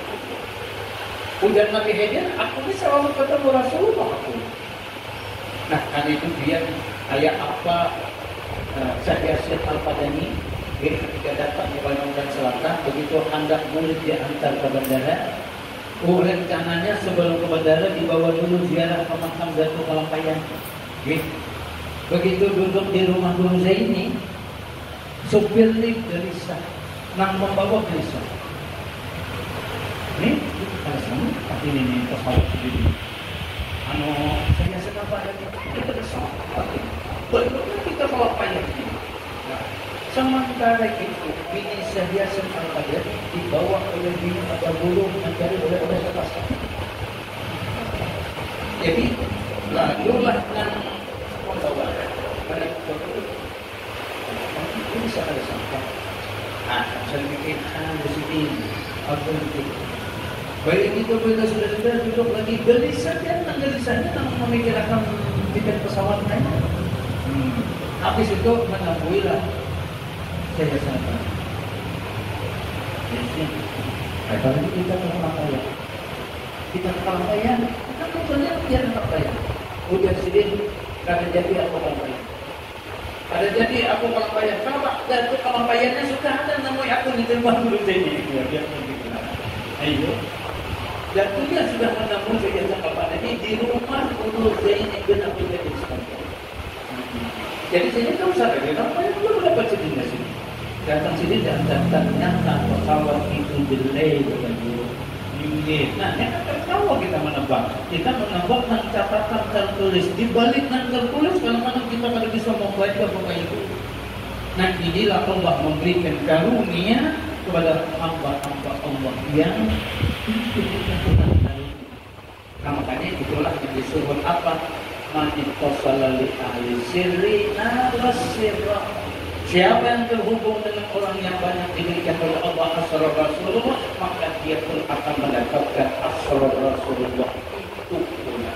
[SPEAKER 2] Udah Nabi Khidir, aku bisa selalu ketemu Rasulullah aku. Nah, karena itu dia kayak apa Syekh Al-Padani ketika datang ke Kalimantan Selatan, begitu hendak murid diantar ke bandara, rencananya sebelum ke bandara dibawa dulu ziarah ke makam Datuk Kalampayan. Begitu duduk di rumah Guru Zaini, supir lift gelisah, nang membawa gelisah. Ini alasan tapi ini pesawat sendiri. Saya sedang pada kita gelisah. Belum kita Kalampayan. Sementara itu, bini saya sementara dibawa oleh bini pada bulu mencari oleh-oleh sepasang. Jadi, lalulah nan membawa pada bulu. Itu bisa ada sampah. Saya bikin di sini, aku nanti. Baik itu bila sudah duduk lagi gelisahnya memikirkan tiket pesawat naik. Habis itu menempuilah saya sahabat. Jadi, apalagi kita ke Malaya. Kita ke Malaya, kita tujuannya biar Malaya. Udah sini, karena jadi aku Malaya. Ada jadi aku Malaya. Kenapa? Dan itu Malayanya sudah ada namanya aku diterima dulu jadi. Dia begitu. Ayo. Dan dia sudah menemui saya sahabat ini di rumah Guru Zaini bin Abdul Qadir Iskandar. Jadi saya tahu saja, Malaya belum dapat sedihnya sini. Datang sini dan ternyata pesawat itu delay dengan dulu. Nah, yang tertawa kita menebak. Kita menebak dengan catatan tertulis. Di balik yang tertulis, kalau mana kita pada bisa membaca apa itu. Nah, inilah Allah memberikan karunia kepada hamba-hamba Allah yang itu kita tahu. Nah, makanya itulah yang disebut apa? Manittasala li ahli sirri nalasirra. Siapa yang terhubung dengan orang yang banyak diberikan oleh Allah asrar Rasulullah, maka dia pun akan mendapatkan asrar Rasulullah. Itu pula.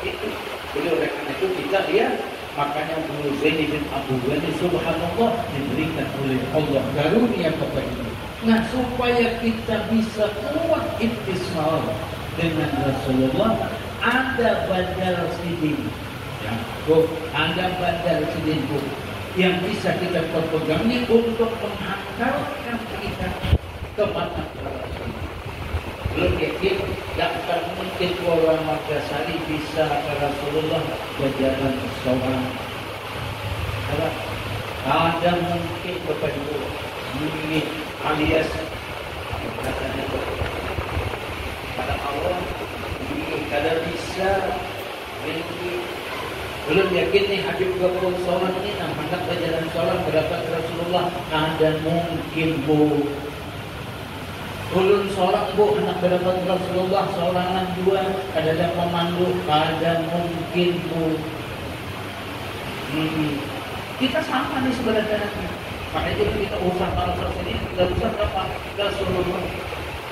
[SPEAKER 2] Itu. Jadi oleh karena itu kita lihat, makanya Guru Zaini bin Abdul Qadir subhanallah diberikan oleh Allah karunia kepada kita. Nah, supaya kita bisa kuat ittisal dengan Rasulullah, ada badal sidin. Ya, ada badal sidin yang bisa kita perpegangi untuk menghantarkan kita ke mata Rasul. Belum yakin, tak akan mungkin orang Makassari bisa ke Rasulullah berjalan seorang. Ada mungkin kepada ini alias katanya pada Allah ini kada bisa ini. Belum yakin nih Habib Gabung sholat ini hendak berjalan sholat berdapat Rasulullah. Ada mungkin bu. Ulun sholat bu hendak berdapat Rasulullah seorangan dua. Ada pemandu. Ada mungkin bu. Kita sama nih sebenarnya. Makanya kita usah kalau ini tidak usah apa Rasulullah.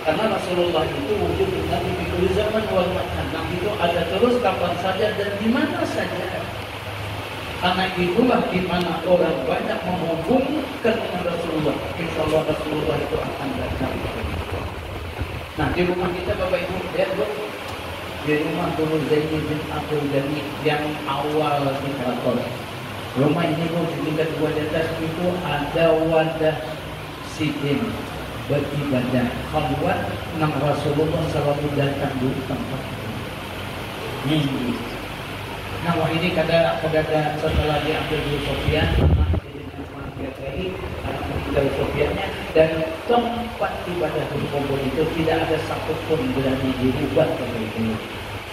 [SPEAKER 2] Karena Rasulullah itu wujud Nabi di zaman wal makan. Nabi itu ada terus kapan saja dan di mana saja. Karena itulah di mana orang banyak menghubungkan dengan Rasulullah. Insya Allah Rasulullah itu akan datang. Nah, di rumah kita Bapak Ibu lihat bu, di rumah Guru Zaini bin Abdul Qadir yang awal kita lakukan. Rumah ini bu di tingkat 2 di atas itu ada wadah sidin. Beribadah khalwat nang Rasulullah selalu datang di tempat ini. Nah, ini kada setelah diambil dulu Sofyan, meninggal Sofyannya, dan tempat ibadah di kubur itu tidak ada satupun berani dirubah seperti itu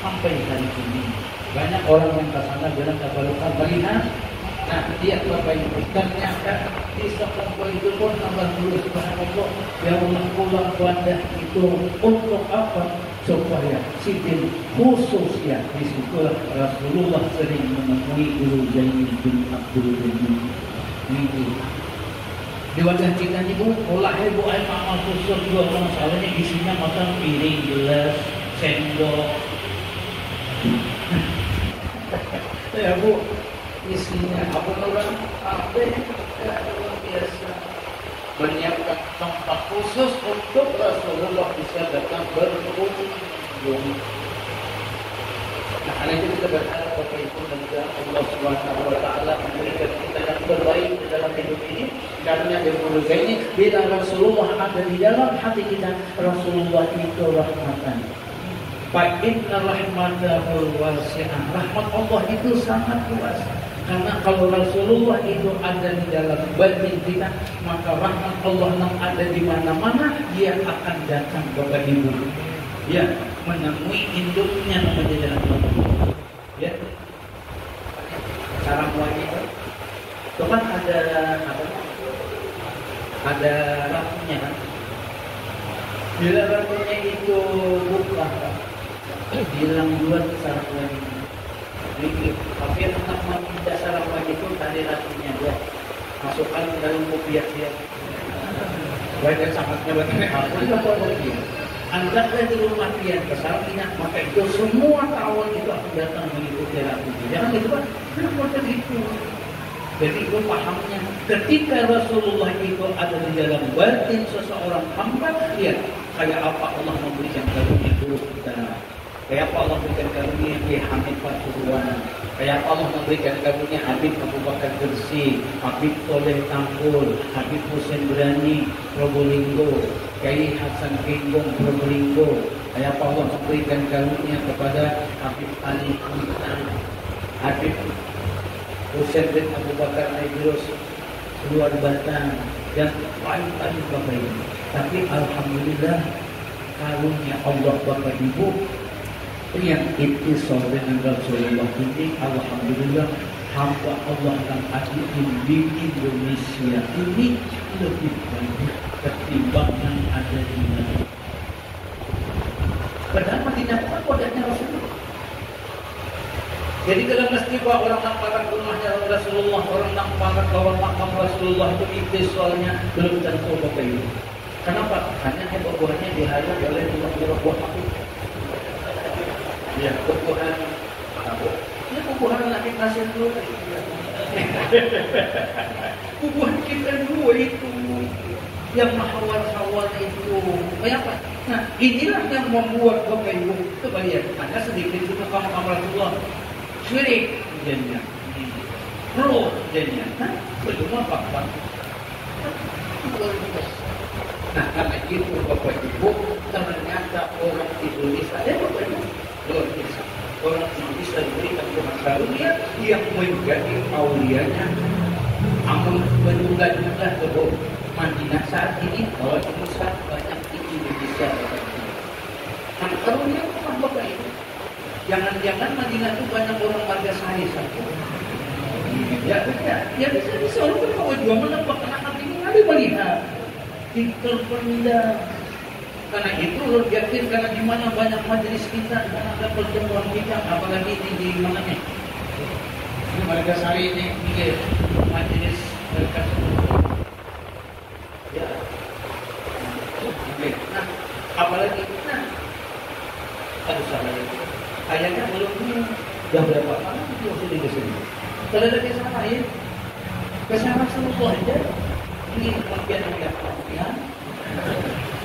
[SPEAKER 2] sampai hari ini. Banyak orang yang ke sana bilang kebalukan melihat. Nah, dia Bapak Ibu ternyata di sekumpul itu pun Allah dulu subhanallah yang pulang wadah itu untuk apa? Supaya sidin khusus ya di situ Rasulullah sering menemui Guru Zaini bin Abdul Qadir. Ini di wadah kita ini bu, olah ibu air mama khusus dua masalahnya isinya makan piring, gelas, sendok. Ya bu. Isinya apa orang luar biasa menyiapkan tempat khusus untuk Rasulullah bisa datang berkunjung. Nah, karena itu kita berharap Bapak Ibu dan juga Allah Subhanahu wa taala memberikan kita yang terbaik di dalam hidup ini. Karena Guru Zaini bila Rasulullah ada di dalam hati kita, Rasulullah itu rahmatan. Fa'inna rahmatahul wasi'ah. Rahmat Allah itu sangat luas. Karena kalau Rasulullah itu ada di dalam batin kita, maka rahmat Allah yang ada di mana-mana, dia akan datang kepada ibu. Ya, menemui induknya menjadi dalam. Ya. Cara mulai itu kan ada apa? ada ratunya kan. Bila ratunya itu buka, bilang dua saraf lagi. Tapi yang nak memindah saraf lagi itu tadi ratunya dia masukkan ke dalam kopiah dia. Baiknya sangatnya bagaimana? Aku tidak boleh. Anggaplah di rumah dia kesalahan, maka itu semua tahun itu akan datang mengikuti ratunya. Jangan gitu kan? Kenapa itu? Jadi itu pahamnya. Ketika Rasulullah itu ada di dalam batin seseorang hamba, lihat kayak apa Allah memberikan karunia dulu kita. Kayak apa Allah memberikan karunia di Hamid Pasuruan. Kayak apa Allah memberikan karunia Habib Abu Bakar Gersi, Habib Soleh Tangkul, Habib Hussein Berani, Probolinggo, Kiai Hasan Genggong, Probolinggo. Kayak apa Allah memberikan karunia kepada Habib Ali Kuitan, Habib Hussein bin Abu Bakar Naibirus keluar Batang dan paling-paling Bapak Ibu. Tapi Alhamdulillah karunia Allah Bapak Ibu yang ittisal dengan Rasulullah ini, Alhamdulillah hamba Allah yang ada di Indonesia ini lebih banyak ketimbang yang ada di Madinah. Padahal Madinah bukan kodenya Rasulullah. Jadi dalam peristiwa orang nampakkan rumahnya Rasulullah, orang nampakkan kawan makam Rasulullah itu ittisalnya belum tentu Bapak Ibu. Kenapa? Hanya buah-buahnya dihajar oleh buah aku. Ya, buah-buahan apa? Ya, buah-buahan lagi kasih dulu. Buah kita dulu itu yang mahawar-hawar itu. Kayak apa? Nah, inilah yang membuat Bapak Ibu itu bayar. Ada sedikit juga makam Rasulullah. Syirik jadinya, roh jadinya, berjumlah apa? Nah, karena itu Bapak Ibu, ternyata orang Indonesia, Bapak Ibu, luar biasa. Orang yang bisa diberikan Tuhan karunia yang menjadi aulianya, amun menunggal-nunggal ke Madinah saat ini, bahwa Indonesia banyak di Indonesia. Nah, karunia apa Bapak Ibu? Jangan-jangan Madinah itu banyak orang warga sahih satu. Ya bisa orang kalau juga menebak anak ini ada melihat terpendam. Karena itu objektif karena di mana banyak majelis kita, di mana ada pertemuan kita, apalagi di mana nih? Ini warga sahih ini majelis mereka. Ya. Nah, apalagi aduh salah itu. Kayaknya belum punya. Sudah berapa kali itu sudah ke sini. Kalau ada kisah lain, kisah Rasulullah aja. Ini bagian yang ya.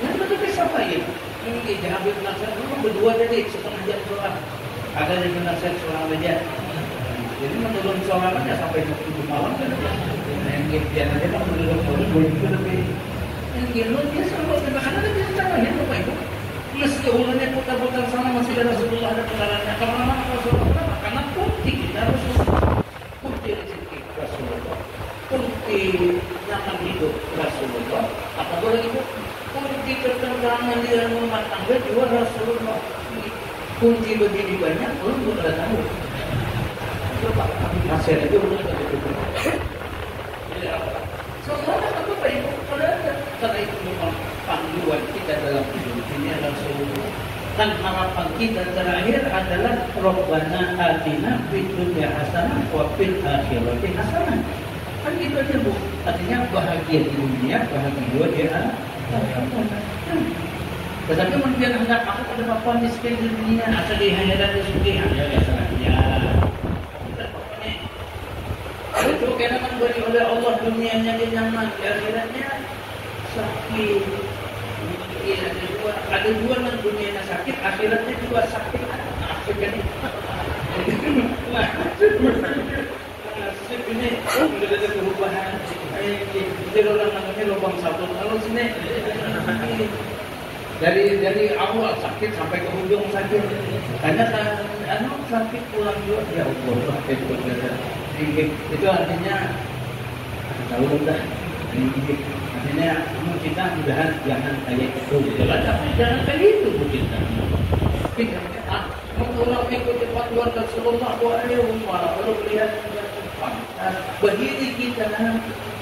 [SPEAKER 2] Yang itu kisah lain. Ini jangan bernasihat dulu berdua jadi setengah jam sholat. Ada yang bernasihat sholat aja. Jadi menurun sholatnya sampai jam 7 malam kan. Yang dia nanti kan menurun sholat boleh juga lebih. Yang gitu dia selalu karena ada kisah lain Bapak Ibu. Meski ulangnya putar-putar sana masih ada Rasulullah ada putarannya. Karena Rasulullah karena bukti kita Rasulullah, bukti rezeki Rasulullah, bukti nyaman hidup Rasulullah. Apa boleh itu? Kunci ketentraman di dalam rumah tangga juga Rasulullah. Kunci begini banyak belum ada tahu. Coba hasil itu belum ada itu. Semuanya apa Pak Ibu? Karena itu memang panggilan kita dalam hidup ini adalah Rasulullah. Dan harapan kita terakhir adalah Rabbana atina fid dunya hasanah wa fil akhirati hasanah. Kan itu aja Bu. Artinya bahagia di dunia, bahagia di akhirat. Tetapi kemudian hendak aku pada bapak miskin di dunia, asal di akhirat di surga ada biasanya. Itu karena memberi oleh Allah dunianya dia nyaman, di akhiratnya sakit. Ada dua yang dunianya sakit, akhiratnya juga sakit. Nasib ini sudah ada perubahan. Jadi orang namanya lubang satu. Kalau sini dari awal sakit sampai ke ujung sakit. Karena sakit pulang juga ya Allah sakit berbeda. Itu artinya tahu dah. Artinya kita mudahan jangan kayak itu. Jangan kayak itu kita. Orang mengikuti fatwa Rasulullah SAW kalau melihat berdiri kita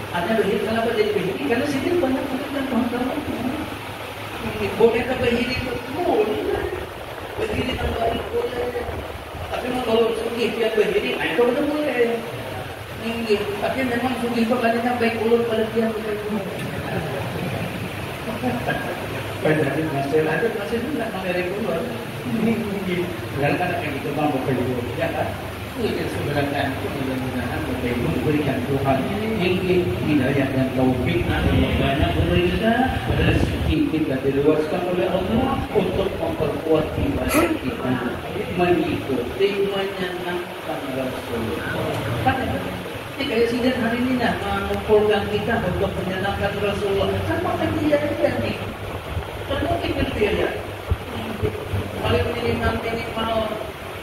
[SPEAKER 2] Ada Bahiri, kenapa jadi Bahiri? Karena sini banyak kan kawan-kawan. Boneka Bahiri itu boleh. Bahiri yang baik boleh. Tapi kalau sugih dia Bahiri, itu betul boleh. Tinggi. Tapi memang sugih itu kadang baik ulur pada dia bukan. Pada masih ada masih tidak mengenai ulur. Tinggi. Kadang-kadang kayak gitu bang bukan ulur. Ya kan? Itu sebenarnya itu mudah-mudahan Bapak Ibu diberikan Tuhan tinggi hidayah dan taufik Allah banyak berikan rezeki kita diluaskan oleh Allah untuk memperkuat ibadah kita mengikuti menyenangkan Rasulullah. Ini kayak sidang hari ini dah mengumpulkan kita untuk menyenangkan Rasulullah. Sama kan dia nih. Kan mungkin dia. Paling minimal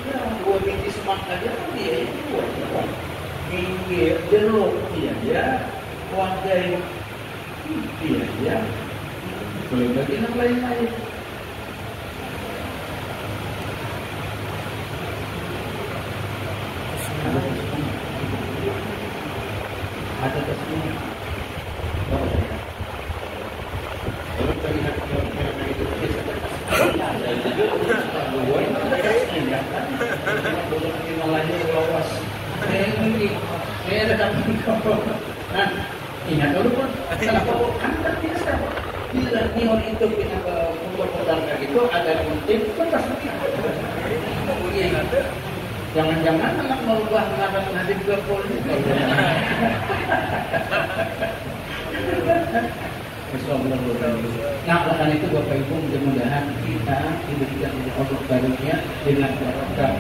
[SPEAKER 2] ya, 2 biji semangka aja kan dia itu buat minggir jeruk dia wadai dia boleh bagi yang lain-lain. Ada tersebut kalau terlihat mereka itu ingat dulu pun kenapa angkat biasa bila nihon itu kita ke pembuatan kayak gitu ada kuntit itu pasti jangan-jangan anak merubah ngaran nasib ke polisi. Nah, oleh itu Bapak Ibu mudah-mudahan kita diberikan oleh Allah karunia dengan berkat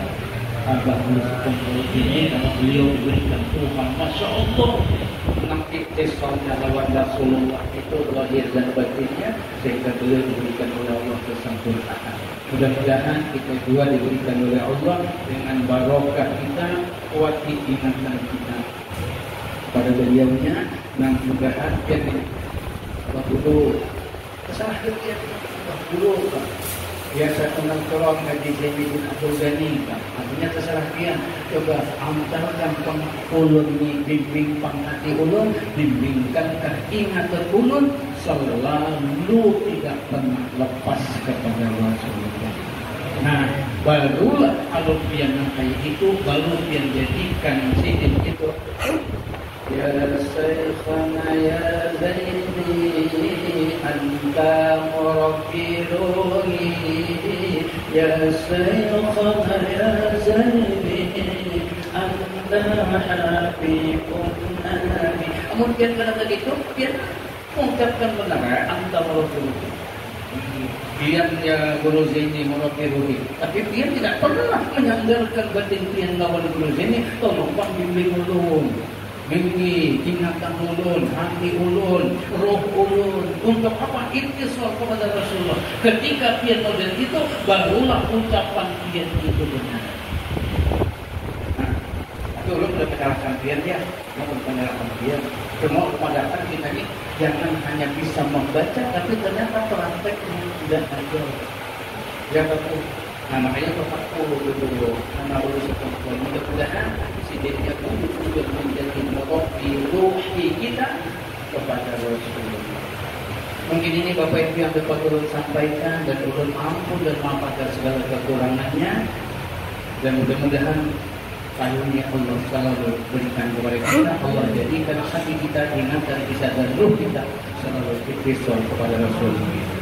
[SPEAKER 2] Abah Muhammad ini kalau beliau diberikan Tuhan, Masya Allah, menaktifkan lawan Rasulullah itu lahir dan batinnya sehingga beliau diberikan oleh Allah kesempurnaan. Mudah-mudahan kita juga diberikan oleh Allah dengan barokah kita, kuati ingatan kita pada beliaunya dan juga hati dulu kesalahan dia dulu biasa kenal tolong ngaji Zaini Abdul Ghani artinya kesalahan coba antarkan ulun ni bimbing panghati ulun bimbingkan ingatan ulun selalu tidak pernah lepas kepada Rasulullah. Nah barulah kalau pian kayak itu baru pian jadikan sidin itu ya Syekhana ya Zaini anta murabbiruni ya Syekhana ya Zaini anta habibun nabi. Kemudian kalau begitu dia mengucapkan benar anta murabbiruni. Dia Guru Zaini murabbiruni, tapi dia tidak pernah menyandarkan batin dia lawan Guru Zaini. Tolong bang bimbing ulun. Mimpi, ingatan ulun, hati ulun, roh ulun. Untuk apa? Intisal kepada Rasulullah. Ketika pian model itu, barulah ucapan pian itu benar. Nah, itu ulun sudah menyalahkan pian ya. Mau menyalahkan pian. Cuma kepadatan kita ini jangan hanya bisa membaca, tapi ternyata prakteknya tidak ada. Ya betul. Nah makanya Bapak dulu karena urus perempuan mudah-mudahan sidiknya pun juga menjadi merobi ruhi kita kepada Rasulullah. Mungkin ini Bapak Ibu yang dapat ulun sampaikan dan ulun ampun dan maaf atas segala kekurangannya dan mudah-mudahan karunia Allah selalu berikan kepada kita. Allah jadikan hati kita ingatan kita dan ruh kita selalu ikhlas kepada Rasulullah.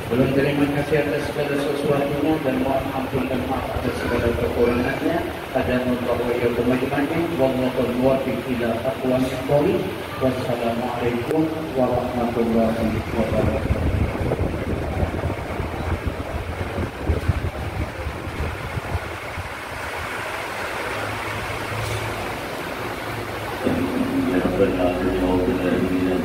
[SPEAKER 2] Belum terima kasih atas segala sesuatunya dan mohon ampun dan maaf atas segala kekurangannya. Ada mutawaya kemajuannya. Wallahul muwaffiq ila aqwamit thoriq. Wassalamualaikum warahmatullahi wabarakatuh.
[SPEAKER 3] Ya Rabbal alamin wa billahi minaz